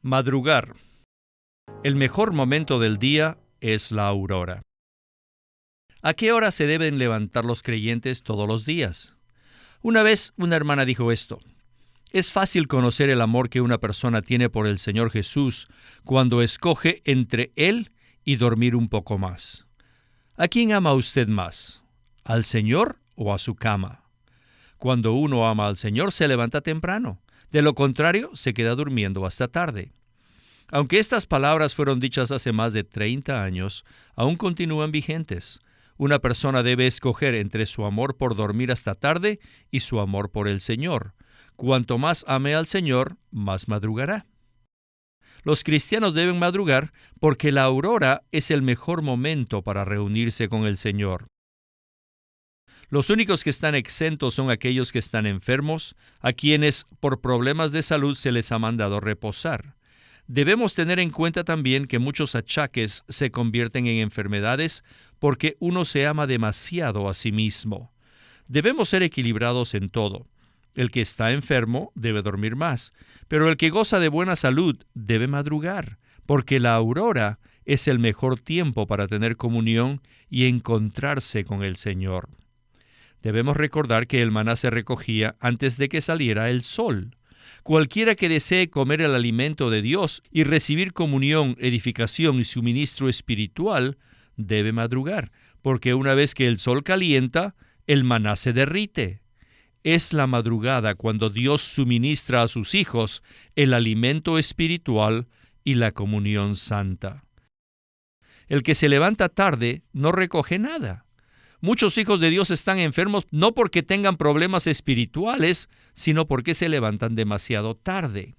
Madrugar. El mejor momento del día es la aurora. ¿A qué hora se deben levantar los creyentes todos los días? Una vez una hermana dijo esto: es fácil conocer el amor que una persona tiene por el Señor Jesús cuando escoge entre Él y dormir un poco más. ¿A quién ama usted más? ¿Al Señor o a su cama? Cuando uno ama al Señor se levanta temprano. De lo contrario, se queda durmiendo hasta tarde. Aunque estas palabras fueron dichas hace más de 30 años, aún continúan vigentes. Una persona debe escoger entre su amor por dormir hasta tarde y su amor por el Señor. Cuanto más ame al Señor, más madrugará. Los cristianos deben madrugar porque la aurora es el mejor momento para reunirse con el Señor. Los únicos que están exentos son aquellos que están enfermos, a quienes por problemas de salud se les ha mandado reposar. Debemos tener en cuenta también que muchos achaques se convierten en enfermedades porque uno se ama demasiado a sí mismo. Debemos ser equilibrados en todo. El que está enfermo debe dormir más, pero el que goza de buena salud debe madrugar, porque la aurora es el mejor tiempo para tener comunión y encontrarse con el Señor. Debemos recordar que el maná se recogía antes de que saliera el sol. Cualquiera que desee comer el alimento de Dios y recibir comunión, edificación y suministro espiritual, debe madrugar, porque una vez que el sol calienta, el maná se derrite. Es la madrugada cuando Dios suministra a sus hijos el alimento espiritual y la comunión santa. El que se levanta tarde no recoge nada. Muchos hijos de Dios están enfermos no porque tengan problemas espirituales, sino porque se levantan demasiado tarde.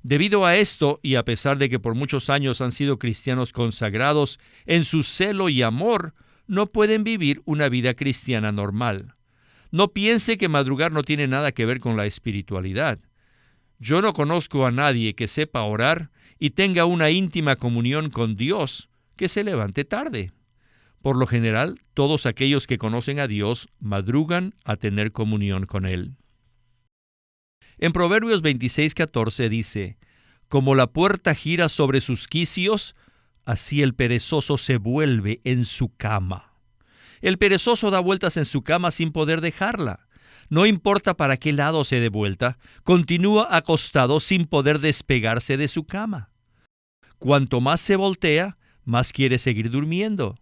Debido a esto, y a pesar de que por muchos años han sido cristianos consagrados en su celo y amor, no pueden vivir una vida cristiana normal. No piense que madrugar no tiene nada que ver con la espiritualidad. Yo no conozco a nadie que sepa orar y tenga una íntima comunión con Dios que se levante tarde. Por lo general, todos aquellos que conocen a Dios madrugan a tener comunión con Él. En Proverbios 26:14 dice: como la puerta gira sobre sus quicios, así el perezoso se vuelve en su cama. El perezoso da vueltas en su cama sin poder dejarla. No importa para qué lado se dé vuelta, continúa acostado sin poder despegarse de su cama. Cuanto más se voltea, más quiere seguir durmiendo.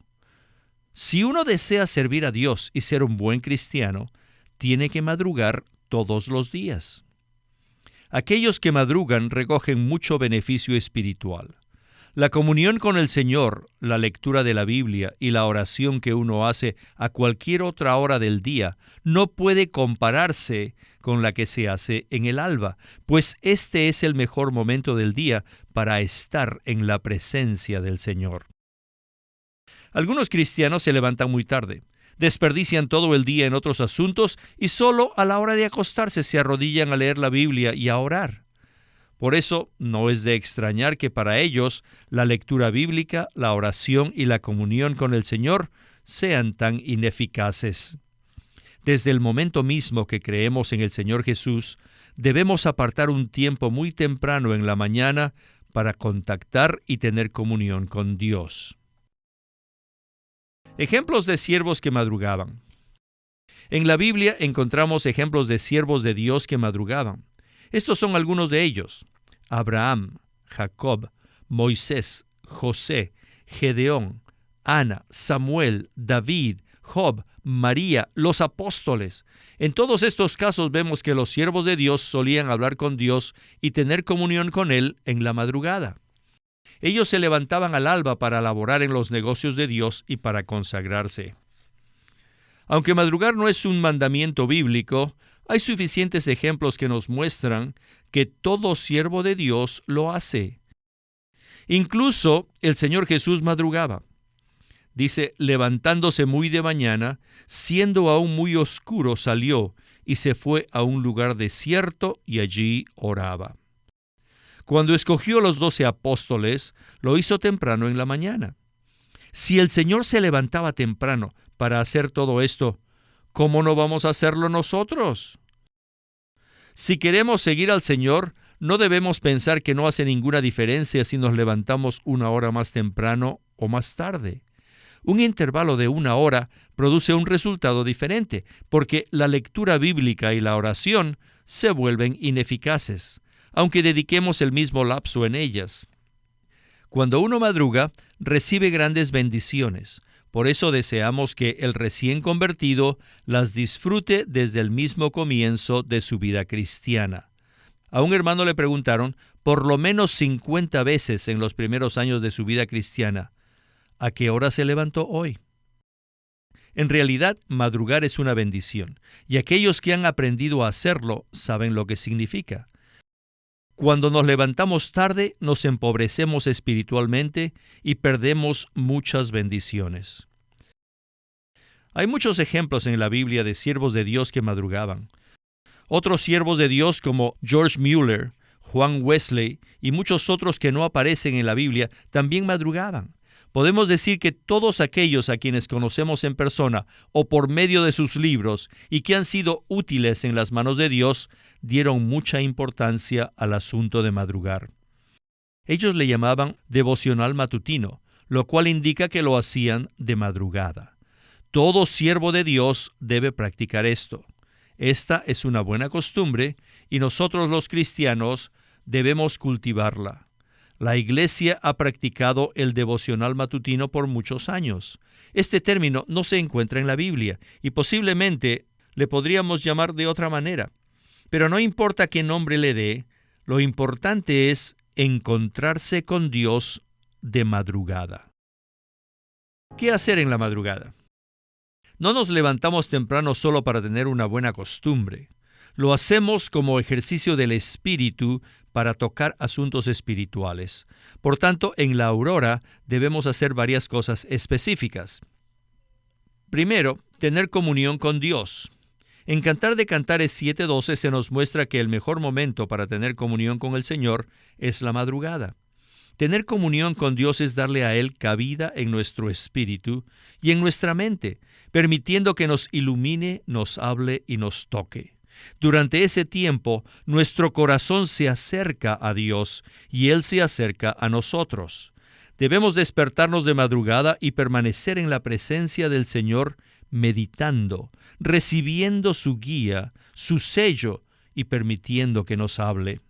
Si uno desea servir a Dios y ser un buen cristiano, tiene que madrugar todos los días. Aquellos que madrugan recogen mucho beneficio espiritual. La comunión con el Señor, la lectura de la Biblia y la oración que uno hace a cualquier otra hora del día no puede compararse con la que se hace en el alba, pues este es el mejor momento del día para estar en la presencia del Señor. Algunos cristianos se levantan muy tarde, desperdician todo el día en otros asuntos y solo a la hora de acostarse se arrodillan a leer la Biblia y a orar. Por eso no es de extrañar que para ellos la lectura bíblica, la oración y la comunión con el Señor sean tan ineficaces. Desde el momento mismo que creemos en el Señor Jesús, debemos apartar un tiempo muy temprano en la mañana para contactar y tener comunión con Dios. Ejemplos de siervos que madrugaban. En la Biblia encontramos ejemplos de siervos de Dios que madrugaban. Estos son algunos de ellos: Abraham, Jacob, Moisés, José, Gedeón, Ana, Samuel, David, Job, María, los apóstoles. En todos estos casos vemos que los siervos de Dios solían hablar con Dios y tener comunión con Él en la madrugada. Ellos se levantaban al alba para laborar en los negocios de Dios y para consagrarse. Aunque madrugar no es un mandamiento bíblico, hay suficientes ejemplos que nos muestran que todo siervo de Dios lo hace. Incluso el Señor Jesús madrugaba. Dice: levantándose muy de mañana, siendo aún muy oscuro, salió y se fue a un lugar desierto y allí oraba. Cuando escogió a los 12 apóstoles, lo hizo temprano en la mañana. Si el Señor se levantaba temprano para hacer todo esto, ¿cómo no vamos a hacerlo nosotros? Si queremos seguir al Señor, No debemos pensar que no hace ninguna diferencia si nos levantamos una hora más temprano o más tarde. Un intervalo de una hora produce un resultado diferente, porque la lectura bíblica y la oración se vuelven ineficaces, aunque dediquemos el mismo lapso en ellas. Cuando uno madruga, recibe grandes bendiciones. Por eso deseamos que el recién convertido las disfrute desde el mismo comienzo de su vida cristiana. A un hermano le preguntaron, por lo menos 50 veces en los primeros años de su vida cristiana, ¿a qué hora se levantó hoy? En realidad, madrugar es una bendición, y aquellos que han aprendido a hacerlo saben lo que significa. Cuando nos levantamos tarde, nos empobrecemos espiritualmente y perdemos muchas bendiciones. Hay muchos ejemplos en la Biblia de siervos de Dios que madrugaban. Otros siervos de Dios como George Mueller, Juan Wesley y muchos otros que no aparecen en la Biblia también madrugaban. Podemos decir que todos aquellos a quienes conocemos en persona o por medio de sus libros y que han sido útiles en las manos de Dios, dieron mucha importancia al asunto de madrugar. Ellos le llamaban devocional matutino, lo cual indica que lo hacían de madrugada. Todo siervo de Dios debe practicar esto. Esta es una buena costumbre y nosotros los cristianos debemos cultivarla. La Iglesia ha practicado el devocional matutino por muchos años. Este término no se encuentra en la Biblia y posiblemente le podríamos llamar de otra manera. Pero no importa qué nombre le dé, lo importante es encontrarse con Dios de madrugada. ¿Qué hacer en la madrugada? No nos levantamos temprano solo para tener una buena costumbre. Lo hacemos como ejercicio del espíritu para tocar asuntos espirituales. Por tanto, en la aurora debemos hacer varias cosas específicas. Primero, tener comunión con Dios. En Cantar de Cantares 7:12 se nos muestra que el mejor momento para tener comunión con el Señor es la madrugada. Tener comunión con Dios es darle a Él cabida en nuestro espíritu y en nuestra mente, permitiendo que nos ilumine, nos hable y nos toque. Durante ese tiempo, nuestro corazón se acerca a Dios y Él se acerca a nosotros. Debemos despertarnos de madrugada y permanecer en la presencia del Señor, meditando, recibiendo su guía, su sello y permitiendo que nos hable.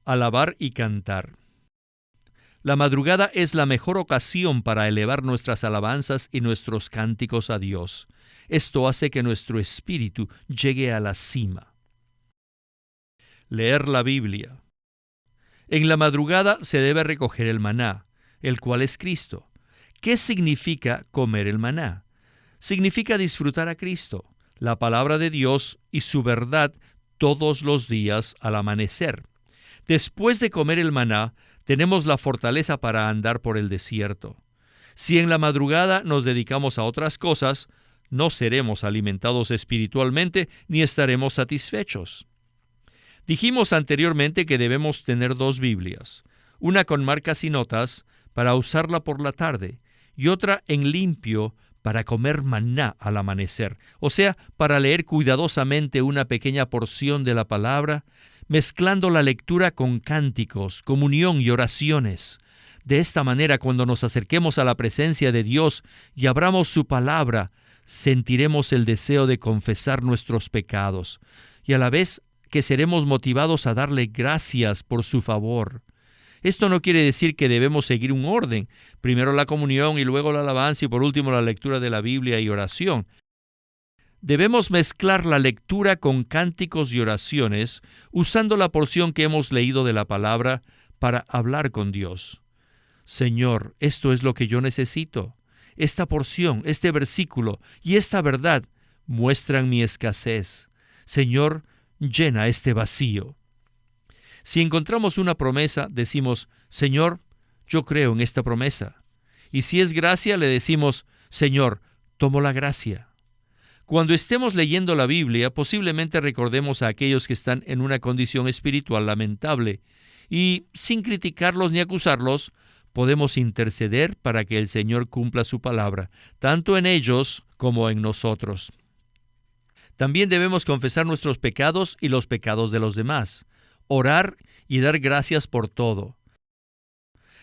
Alabar y cantar. La madrugada es la mejor ocasión para elevar nuestras alabanzas y nuestros cánticos a Dios. Esto hace que nuestro espíritu llegue a la cima. Leer la Biblia. En la madrugada se debe recoger el maná, el cual es Cristo. ¿Qué significa comer el maná? Significa disfrutar a Cristo, la palabra de Dios y su verdad todos los días al amanecer. Después de comer el maná, tenemos la fortaleza para andar por el desierto. Si en la madrugada nos dedicamos a otras cosas, no seremos alimentados espiritualmente ni estaremos satisfechos. Dijimos anteriormente que debemos tener 2 Biblias, una con marcas y notas para usarla por la tarde y otra en limpio para comer maná al amanecer, o sea, para leer cuidadosamente una pequeña porción de la palabra, mezclando la lectura con cánticos, comunión y oraciones. De esta manera, cuando nos acerquemos a la presencia de Dios y abramos su palabra, sentiremos el deseo de confesar nuestros pecados y a la vez que seremos motivados a darle gracias por su favor. Esto no quiere decir que debemos seguir un orden, primero la comunión y luego la alabanza y por último la lectura de la Biblia y oración. Debemos mezclar la lectura con cánticos y oraciones, usando la porción que hemos leído de la palabra para hablar con Dios. Señor, esto es lo que yo necesito. Esta porción, este versículo y esta verdad muestran mi escasez. Señor, llena este vacío. Si encontramos una promesa, decimos, Señor, yo creo en esta promesa. Y si es gracia, le decimos, Señor, tomo la gracia. Cuando estemos leyendo la Biblia, posiblemente recordemos a aquellos que están en una condición espiritual lamentable y, sin criticarlos ni acusarlos, podemos interceder para que el Señor cumpla su palabra, tanto en ellos como en nosotros. También debemos confesar nuestros pecados y los pecados de los demás. orar y dar gracias por todo.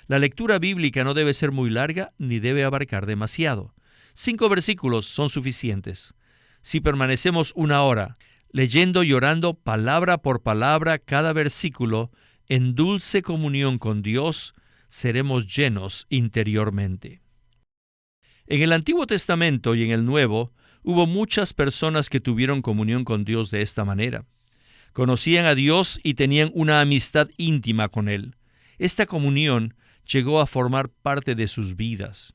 La lectura bíblica no debe ser muy larga ni debe abarcar demasiado. 5 versículos son suficientes. Si permanecemos 1 hora leyendo y orando palabra por palabra cada versículo en dulce comunión con Dios, seremos llenos interiormente. En el Antiguo Testamento y en el Nuevo, hubo muchas personas que tuvieron comunión con Dios de esta manera. Conocían a Dios y tenían una amistad íntima con Él. Esta comunión llegó a formar parte de sus vidas.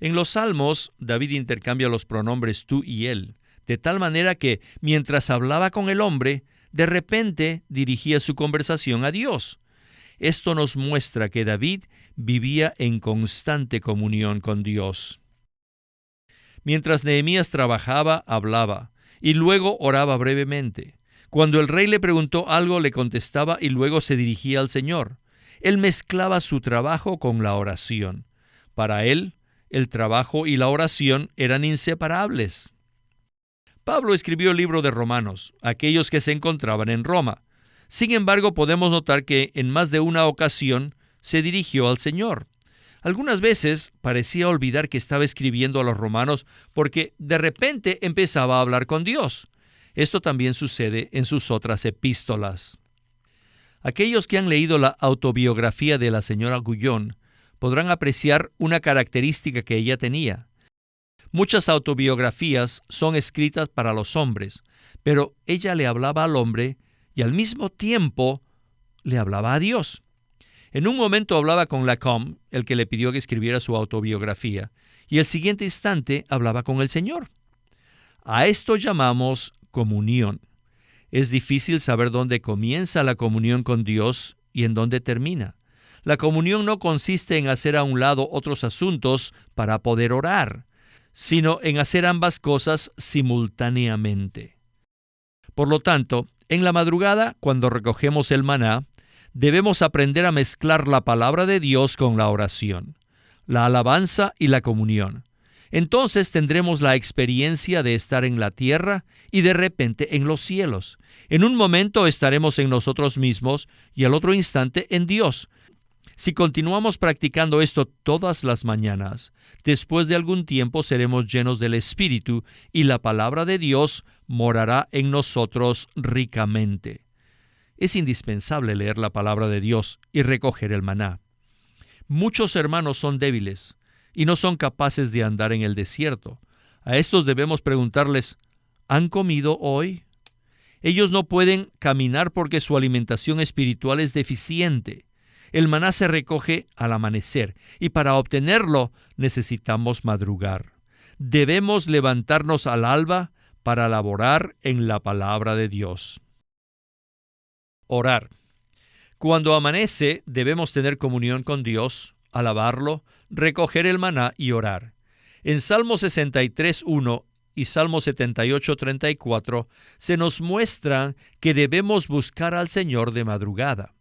En los Salmos, David intercambia los pronombres tú y él, de tal manera que, mientras hablaba con el hombre, de repente dirigía su conversación a Dios. Esto nos muestra que David vivía en constante comunión con Dios. Mientras Nehemías trabajaba, hablaba, y luego oraba brevemente. Cuando el rey le preguntó algo, le contestaba y luego se dirigía al Señor. Él mezclaba su trabajo con la oración. Para él, el trabajo y la oración eran inseparables. Pablo escribió el libro de Romanos, aquellos que se encontraban en Roma. Sin embargo, podemos notar que en más de una ocasión se dirigió al Señor. Algunas veces parecía olvidar que estaba escribiendo a los romanos porque de repente empezaba a hablar con Dios. Esto también sucede en sus otras epístolas. Aquellos que han leído la autobiografía de la señora Guyon podrán apreciar una característica que ella tenía. Muchas autobiografías son escritas para los hombres, pero ella le hablaba al hombre y al mismo tiempo le hablaba a Dios. En un momento hablaba con Lacombe, el que le pidió que escribiera su autobiografía, y el siguiente instante hablaba con el Señor. A esto llamamos comunión. Es difícil saber dónde comienza la comunión con Dios y en dónde termina. La comunión no consiste en hacer a un lado otros asuntos para poder orar, sino en hacer ambas cosas simultáneamente. Por lo tanto, en la madrugada, cuando recogemos el maná, debemos aprender a mezclar la palabra de Dios con la oración, la alabanza y la comunión. Entonces tendremos la experiencia de estar en la tierra y de repente en los cielos. En un momento estaremos en nosotros mismos y al otro instante en Dios. Si continuamos practicando esto todas las mañanas, después de algún tiempo seremos llenos del Espíritu y la palabra de Dios morará en nosotros ricamente. Es indispensable leer la palabra de Dios y recoger el maná. Muchos hermanos son débiles y no son capaces de andar en el desierto. A estos debemos preguntarles, ¿han comido hoy? Ellos no pueden caminar porque su alimentación espiritual es deficiente. El maná se recoge al amanecer y para obtenerlo necesitamos madrugar. Debemos levantarnos al alba para laborar en la palabra de Dios. Orar. Cuando amanece, debemos tener comunión con Dios, alabarlo, recoger el maná y orar. En Salmo 63:1 y Salmo 78:34 se nos muestra que debemos buscar al Señor de madrugada.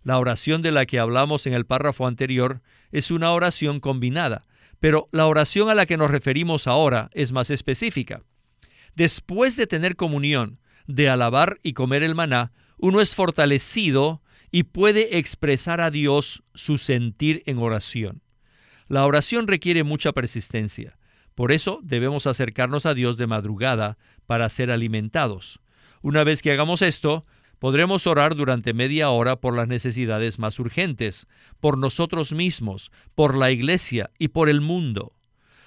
La oración de la que hablamos en el párrafo anterior es una oración combinada, pero la oración a la que nos referimos ahora es más específica. Después de tener comunión, de alabar y comer el maná, uno es fortalecido y puede expresar a Dios su sentir en oración. La oración requiere mucha persistencia. Por eso debemos acercarnos a Dios de madrugada para ser alimentados. Una vez que hagamos esto, podremos orar durante media hora por las necesidades más urgentes, por nosotros mismos, por la iglesia y por el mundo.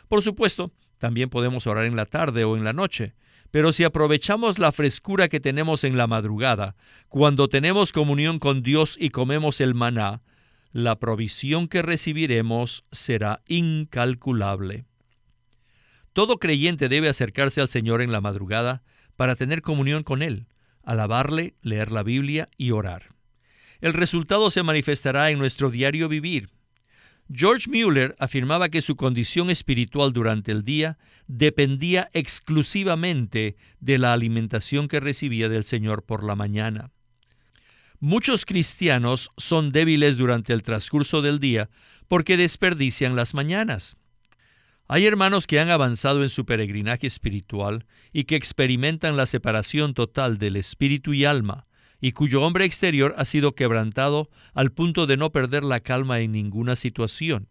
Por supuesto, también podemos orar en la tarde o en la noche. Pero si aprovechamos la frescura que tenemos en la madrugada, cuando tenemos comunión con Dios y comemos el maná, la provisión que recibiremos será incalculable. Todo creyente debe acercarse al Señor en la madrugada para tener comunión con Él, alabarle, leer la Biblia y orar. El resultado se manifestará en nuestro diario vivir. George Mueller afirmaba que su condición espiritual durante el día dependía exclusivamente de la alimentación que recibía del Señor por la mañana. Muchos cristianos son débiles durante el transcurso del día porque desperdician las mañanas. Hay hermanos que han avanzado en su peregrinaje espiritual y que experimentan la separación total del espíritu y alma, y cuyo hombre exterior ha sido quebrantado al punto de no perder la calma en ninguna situación.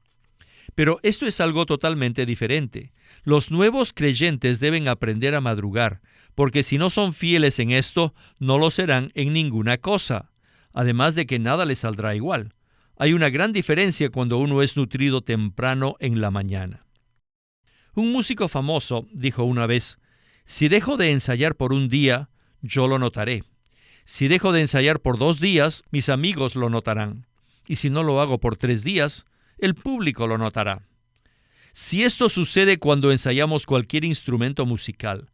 Pero esto es algo totalmente diferente. Los nuevos creyentes deben aprender a madrugar, porque si no son fieles en esto, no lo serán en ninguna cosa. Además de que nada les saldrá igual. Hay una gran diferencia cuando uno es nutrido temprano en la mañana. Un músico famoso dijo una vez: si dejo de ensayar por un día, yo lo notaré. Si dejo de ensayar por 2 días, mis amigos lo notarán. Y si no lo hago por 3 días, el público lo notará. Si esto sucede cuando ensayamos cualquier instrumento musical,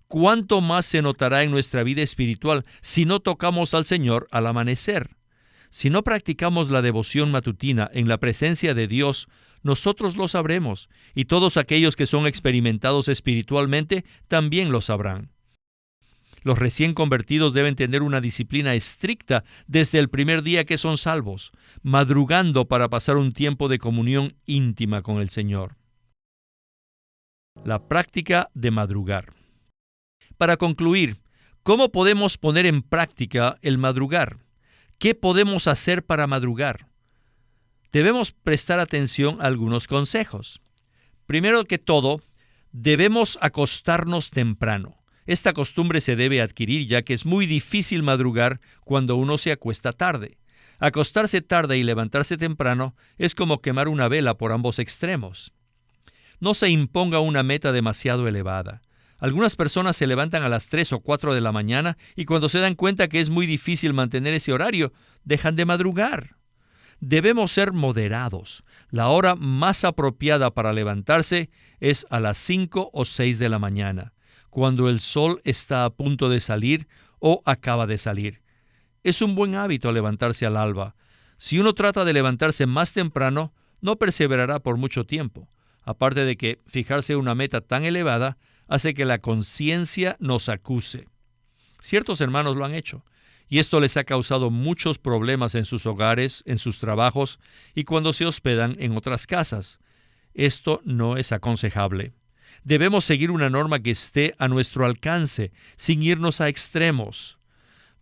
¿cuánto más se notará en nuestra vida espiritual si no tocamos al Señor al amanecer? Si no practicamos la devoción matutina en la presencia de Dios, nosotros lo sabremos, y todos aquellos que son experimentados espiritualmente también lo sabrán. Los recién convertidos deben tener una disciplina estricta desde el primer día que son salvos, madrugando para pasar un tiempo de comunión íntima con el Señor. La práctica de madrugar. Para concluir, ¿cómo podemos poner en práctica el madrugar? ¿Qué podemos hacer para madrugar? Debemos prestar atención a algunos consejos. Primero que todo, debemos acostarnos temprano. Esta costumbre se debe adquirir ya que es muy difícil madrugar cuando uno se acuesta tarde. Acostarse tarde y levantarse temprano es como quemar una vela por ambos extremos. No se imponga una meta demasiado elevada. Algunas personas se levantan a las 3 o 4 de la mañana y cuando se dan cuenta que es muy difícil mantener ese horario, dejan de madrugar. Debemos ser moderados. La hora más apropiada para levantarse es a las 5 o 6 de la mañana, cuando el sol está a punto de salir o acaba de salir. Es un buen hábito levantarse al alba. Si uno trata de levantarse más temprano, no perseverará por mucho tiempo. Aparte de que fijarse una meta tan elevada hace que la conciencia nos acuse. Ciertos hermanos lo han hecho, y esto les ha causado muchos problemas en sus hogares, en sus trabajos y cuando se hospedan en otras casas. Esto no es aconsejable. Debemos seguir una norma que esté a nuestro alcance, sin irnos a extremos.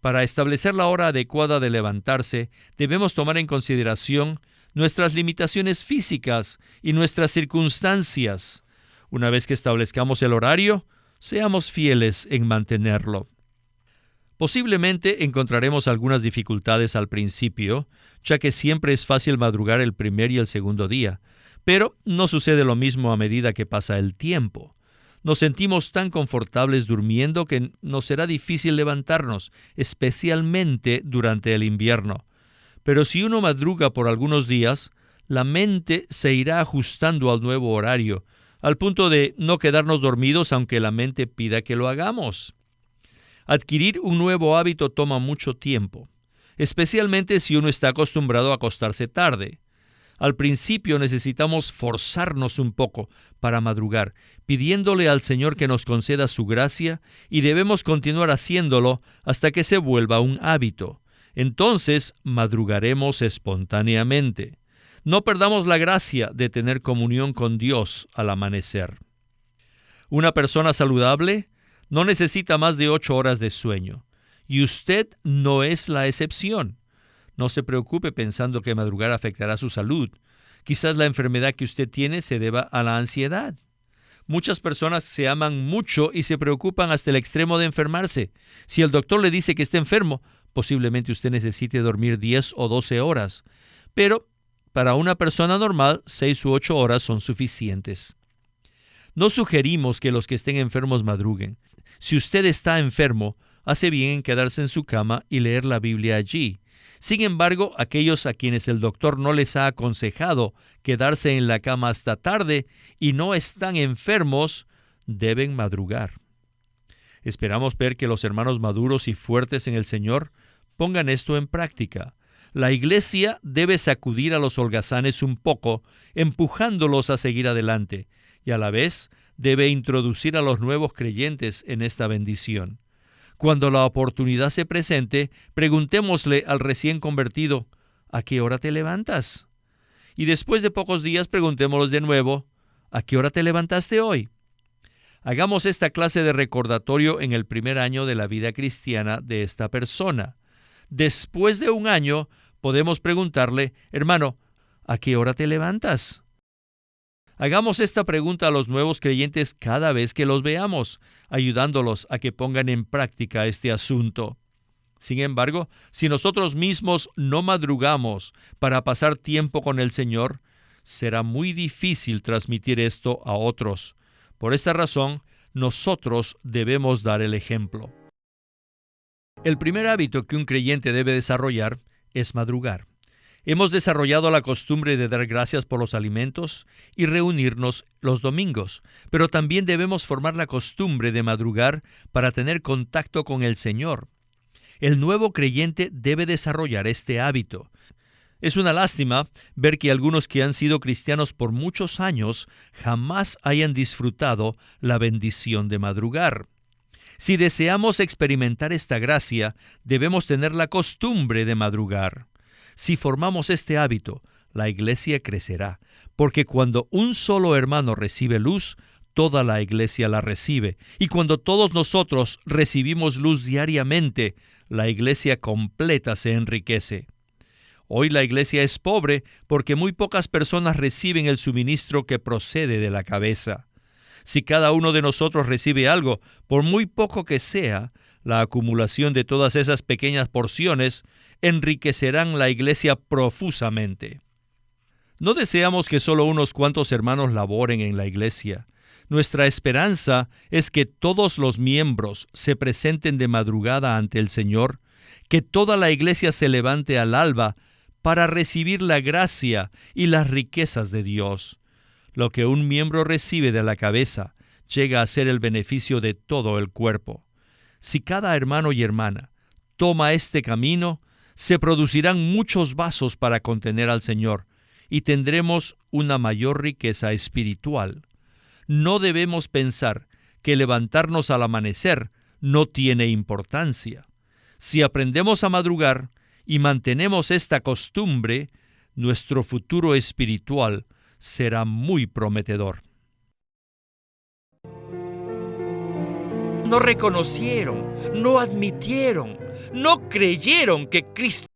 Para establecer la hora adecuada de levantarse, debemos tomar en consideración nuestras limitaciones físicas y nuestras circunstancias. Una vez que establezcamos el horario, seamos fieles en mantenerlo. Posiblemente encontraremos algunas dificultades al principio, ya que siempre es fácil madrugar el primer y el segundo día, pero no sucede lo mismo a medida que pasa el tiempo. Nos sentimos tan confortables durmiendo que nos será difícil levantarnos, especialmente durante el invierno. Pero si uno madruga por algunos días, la mente se irá ajustando al nuevo horario, al punto de no quedarnos dormidos aunque la mente pida que lo hagamos. Adquirir un nuevo hábito toma mucho tiempo, especialmente si uno está acostumbrado a acostarse tarde. Al principio necesitamos forzarnos un poco para madrugar, pidiéndole al Señor que nos conceda su gracia, y debemos continuar haciéndolo hasta que se vuelva un hábito. Entonces madrugaremos espontáneamente. No perdamos la gracia de tener comunión con Dios al amanecer. Una persona saludable no necesita más de 8 horas de sueño, y usted no es la excepción. No se preocupe pensando que madrugar afectará su salud. Quizás la enfermedad que usted tiene se deba a la ansiedad. Muchas personas se aman mucho y se preocupan hasta el extremo de enfermarse. Si el doctor le dice que está enfermo, posiblemente usted necesite dormir 10 o 12 horas. Pero para una persona normal, 6 u 8 horas son suficientes. No sugerimos que los que estén enfermos madruguen. Si usted está enfermo, hace bien en quedarse en su cama y leer la Biblia allí. Sin embargo, aquellos a quienes el doctor no les ha aconsejado quedarse en la cama hasta tarde y no están enfermos, deben madrugar. Esperamos ver que los hermanos maduros y fuertes en el Señor pongan esto en práctica. La iglesia debe sacudir a los holgazanes un poco, empujándolos a seguir adelante, y a la vez debe introducir a los nuevos creyentes en esta bendición. Cuando la oportunidad se presente, preguntémosle al recién convertido, ¿a qué hora te levantas? Y después de pocos días preguntémosle de nuevo, ¿a qué hora te levantaste hoy? Hagamos esta clase de recordatorio en el primer año de la vida cristiana de esta persona. Después de un año, podemos preguntarle, hermano, ¿a qué hora te levantas? Hagamos esta pregunta a los nuevos creyentes cada vez que los veamos, ayudándolos a que pongan en práctica este asunto. Sin embargo, si nosotros mismos no madrugamos para pasar tiempo con el Señor, será muy difícil transmitir esto a otros. Por esta razón, nosotros debemos dar el ejemplo. El primer hábito que un creyente debe desarrollar es madrugar. Hemos desarrollado la costumbre de dar gracias por los alimentos y reunirnos los domingos, pero también debemos formar la costumbre de madrugar para tener contacto con el Señor. El nuevo creyente debe desarrollar este hábito. Es una lástima ver que algunos que han sido cristianos por muchos años jamás hayan disfrutado la bendición de madrugar. Si deseamos experimentar esta gracia, debemos tener la costumbre de madrugar. Si formamos este hábito, la iglesia crecerá, porque cuando un solo hermano recibe luz, toda la iglesia la recibe, y cuando todos nosotros recibimos luz diariamente, la iglesia completa se enriquece. Hoy la iglesia es pobre porque muy pocas personas reciben el suministro que procede de la cabeza. Si cada uno de nosotros recibe algo, por muy poco que sea, la acumulación de todas esas pequeñas porciones enriquecerán la iglesia profusamente. No deseamos que solo unos cuantos hermanos laboren en la iglesia. Nuestra esperanza es que todos los miembros se presenten de madrugada ante el Señor, que toda la iglesia se levante al alba para recibir la gracia y las riquezas de Dios. Lo que un miembro recibe de la cabeza llega a ser el beneficio de todo el cuerpo. Si cada hermano y hermana toma este camino, se producirán muchos vasos para contener al Señor y tendremos una mayor riqueza espiritual. No debemos pensar que levantarnos al amanecer no tiene importancia. Si aprendemos a madrugar y mantenemos esta costumbre, nuestro futuro espiritual será muy prometedor. No reconocieron, no admitieron, no creyeron que Cristo